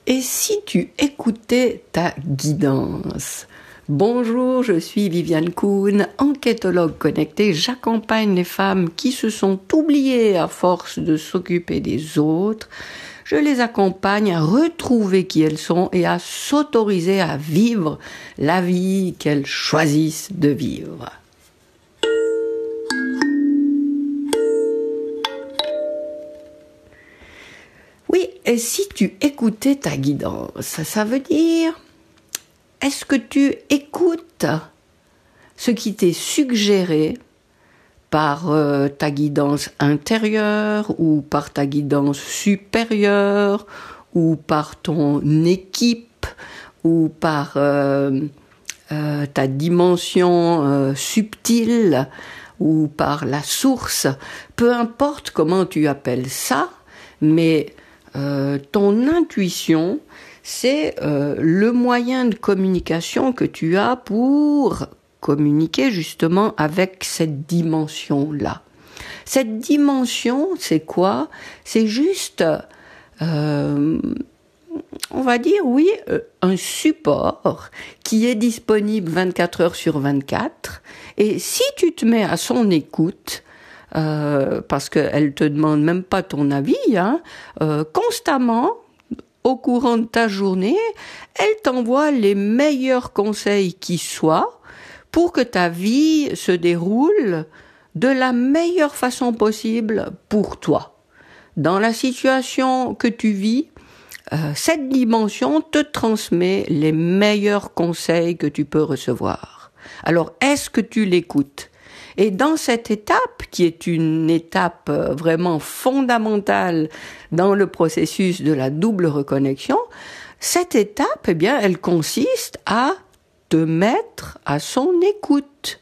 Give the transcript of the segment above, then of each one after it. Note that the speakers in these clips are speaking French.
Et si tu écoutais ta guidance? Bonjour, je suis Viviane Kuhn, enquêtologue connectée. J'accompagne les femmes qui se sont oubliées à force de s'occuper des autres. Je les accompagne à retrouver qui elles sont et à s'autoriser à vivre la vie qu'elles choisissent de vivre. Oui, et si tu écoutais ta guidance, ça veut dire, est-ce que tu écoutes ce qui t'est suggéré par ta guidance intérieure ou par ta guidance supérieure ou par ton équipe ou par ta dimension subtile ou par la source, peu importe comment tu appelles ça, mais ton intuition, c'est le moyen de communication que tu as pour communiquer justement avec cette dimension-là. Cette dimension, c'est quoi? C'est juste, on va dire, oui, un support qui est disponible 24 heures sur 24. Et si tu te mets à son écoute, parce qu'elle te demande même pas ton avis, constamment, au courant de ta journée, elle t'envoie les meilleurs conseils qui soient pour que ta vie se déroule de la meilleure façon possible pour toi. Dans la situation que tu vis, cette dimension te transmet les meilleurs conseils que tu peux recevoir. Alors, est-ce que tu l'écoutes? Et dans cette étape, qui est une étape vraiment fondamentale dans le processus de la double reconnexion, cette étape, eh bien, elle consiste à te mettre à son écoute.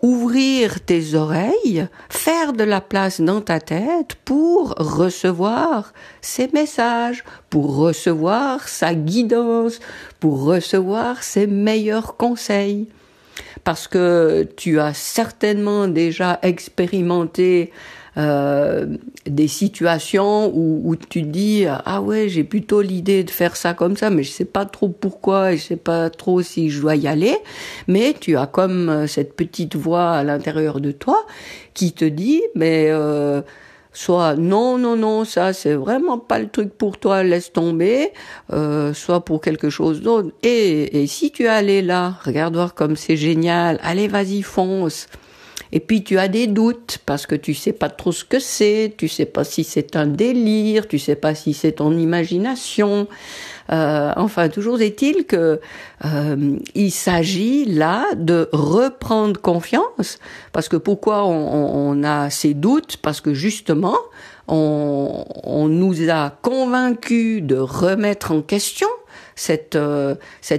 Ouvrir tes oreilles, faire de la place dans ta tête pour recevoir ses messages, pour recevoir sa guidance, pour recevoir ses meilleurs conseils. Parce que tu as certainement déjà expérimenté des situations où tu dis « Ah ouais, j'ai plutôt l'idée de faire ça comme ça, mais je sais pas trop pourquoi, je sais pas trop si je dois y aller. » Mais tu as comme cette petite voix à l'intérieur de toi qui te dit « Mais soit non, ça c'est vraiment pas le truc pour toi, laisse tomber, soit pour quelque chose d'autre. Et si tu es allé là, regarde voir comme c'est génial, allez vas-y fonce. Et puis tu as des doutes parce que tu sais pas trop ce que c'est, tu sais pas si c'est un délire, tu sais pas si c'est ton imagination. Enfin, toujours est-il que il s'agit là de reprendre confiance. Parce que pourquoi on a ces doutes? Parce que justement, on nous a convaincus de remettre en question cette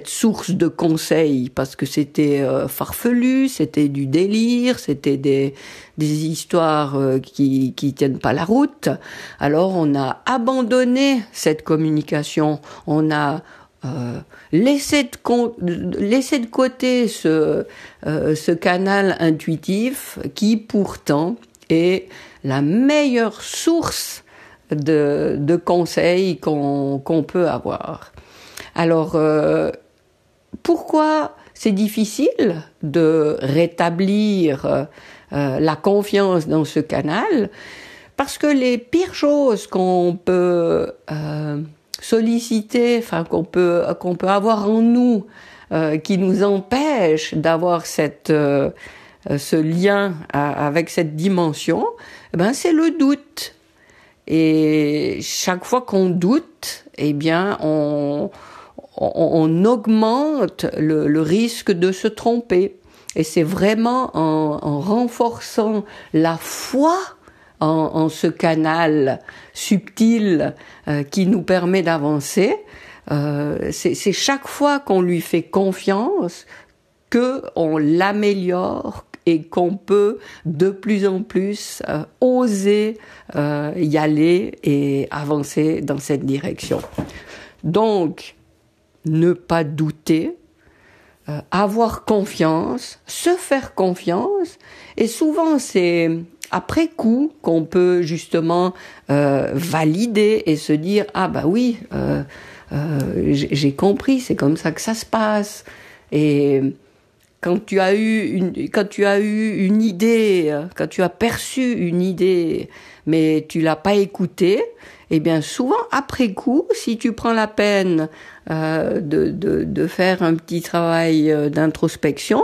source de conseils, parce que c'était farfelu, c'était du délire, c'était des histoires qui tiennent pas la route. Alors on a abandonné cette communication, on a laissé de côté ce canal intuitif qui pourtant est la meilleure source de conseils qu'on peut avoir. Alors, pourquoi c'est difficile de rétablir la confiance dans ce canal? Parce que les pires choses qu'on peut solliciter, enfin qu'on peut avoir en nous, qui nous empêchent d'avoir ce lien avec cette dimension, c'est le doute. Et chaque fois qu'on doute, eh bien, on augmente le risque de se tromper. Et c'est vraiment en renforçant la foi en ce canal subtil qui nous permet d'avancer. C'est chaque fois qu'on lui fait confiance qu'on l'améliore et qu'on peut de plus en plus oser y aller et avancer dans cette direction. Donc, ne pas douter, avoir confiance, se faire confiance, et souvent c'est après coup qu'on peut justement valider et se dire « Ah bah oui, j'ai compris, c'est comme ça que ça se passe. » Et quand tu as eu une idée, quand tu as perçu une idée, mais tu l'as pas écoutée, eh bien souvent après coup, si tu prends la peine de faire un petit travail d'introspection,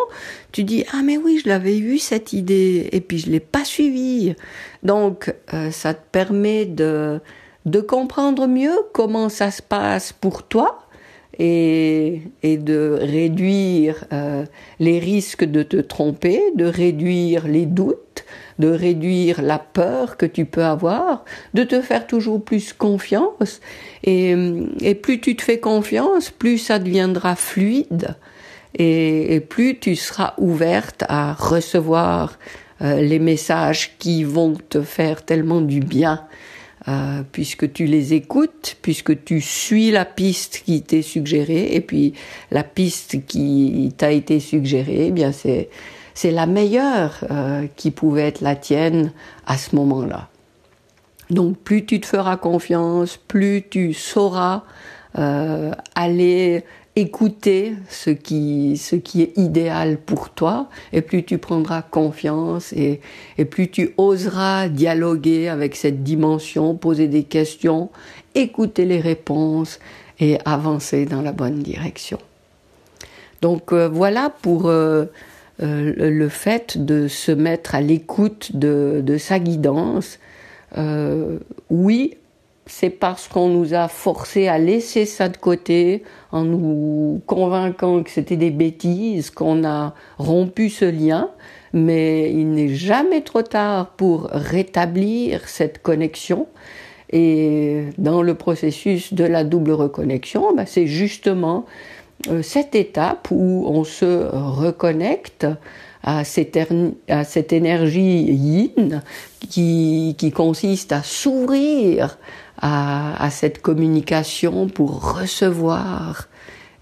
tu dis ah mais oui, je l'avais eu cette idée et puis je l'ai pas suivie. Donc ça te permet de comprendre mieux comment ça se passe pour toi. Et de réduire les risques de te tromper, de réduire les doutes, de réduire la peur que tu peux avoir, de te faire toujours plus confiance. Et plus tu te fais confiance, plus ça deviendra fluide et plus tu seras ouverte à recevoir les messages qui vont te faire tellement du bien. Puisque tu les écoutes, puisque tu suis la piste qui t'est suggérée, et puis la piste qui t'a été suggérée, eh bien c'est la meilleure qui pouvait être la tienne à ce moment-là. Donc plus tu te feras confiance, plus tu sauras aller écouter ce qui est idéal pour toi, et plus tu prendras confiance et plus tu oseras dialoguer avec cette dimension, poser des questions, écouter les réponses et avancer dans la bonne direction. Donc voilà pour le fait de se mettre à l'écoute de sa guidance. Oui, c'est parce qu'on nous a forcé à laisser ça de côté, en nous convainquant que c'était des bêtises, qu'on a rompu ce lien, mais il n'est jamais trop tard pour rétablir cette connexion. Et dans le processus de la double reconnexion, c'est justement cette étape où on se reconnecte à cette énergie yin qui consiste à s'ouvrir à cette communication pour recevoir.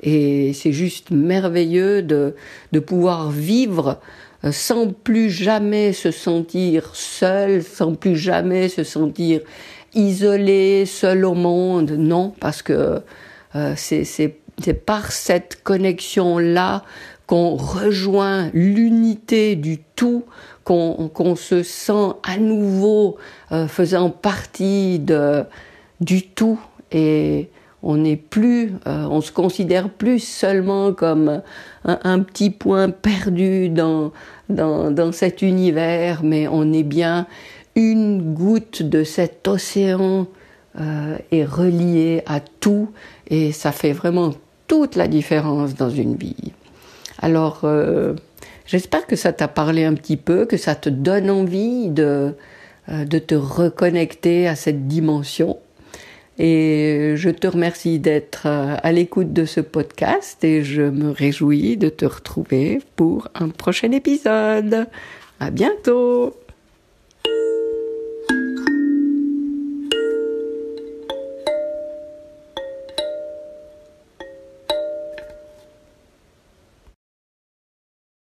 Et c'est juste merveilleux de pouvoir vivre sans plus jamais se sentir seul, sans plus jamais se sentir isolé, seul au monde. Non, parce que c'est par cette connexion-là qu'on rejoint l'unité du tout, qu'on se sent à nouveau faisant partie du tout, et on n'est plus, on se considère plus seulement comme un petit point perdu dans cet univers, mais on est bien une goutte de cet océan est reliée à tout, et ça fait vraiment toute la différence dans une vie. Alors, j'espère que ça t'a parlé un petit peu, que ça te donne envie de te reconnecter à cette dimension. Et je te remercie d'être à l'écoute de ce podcast et je me réjouis de te retrouver pour un prochain épisode. À bientôt!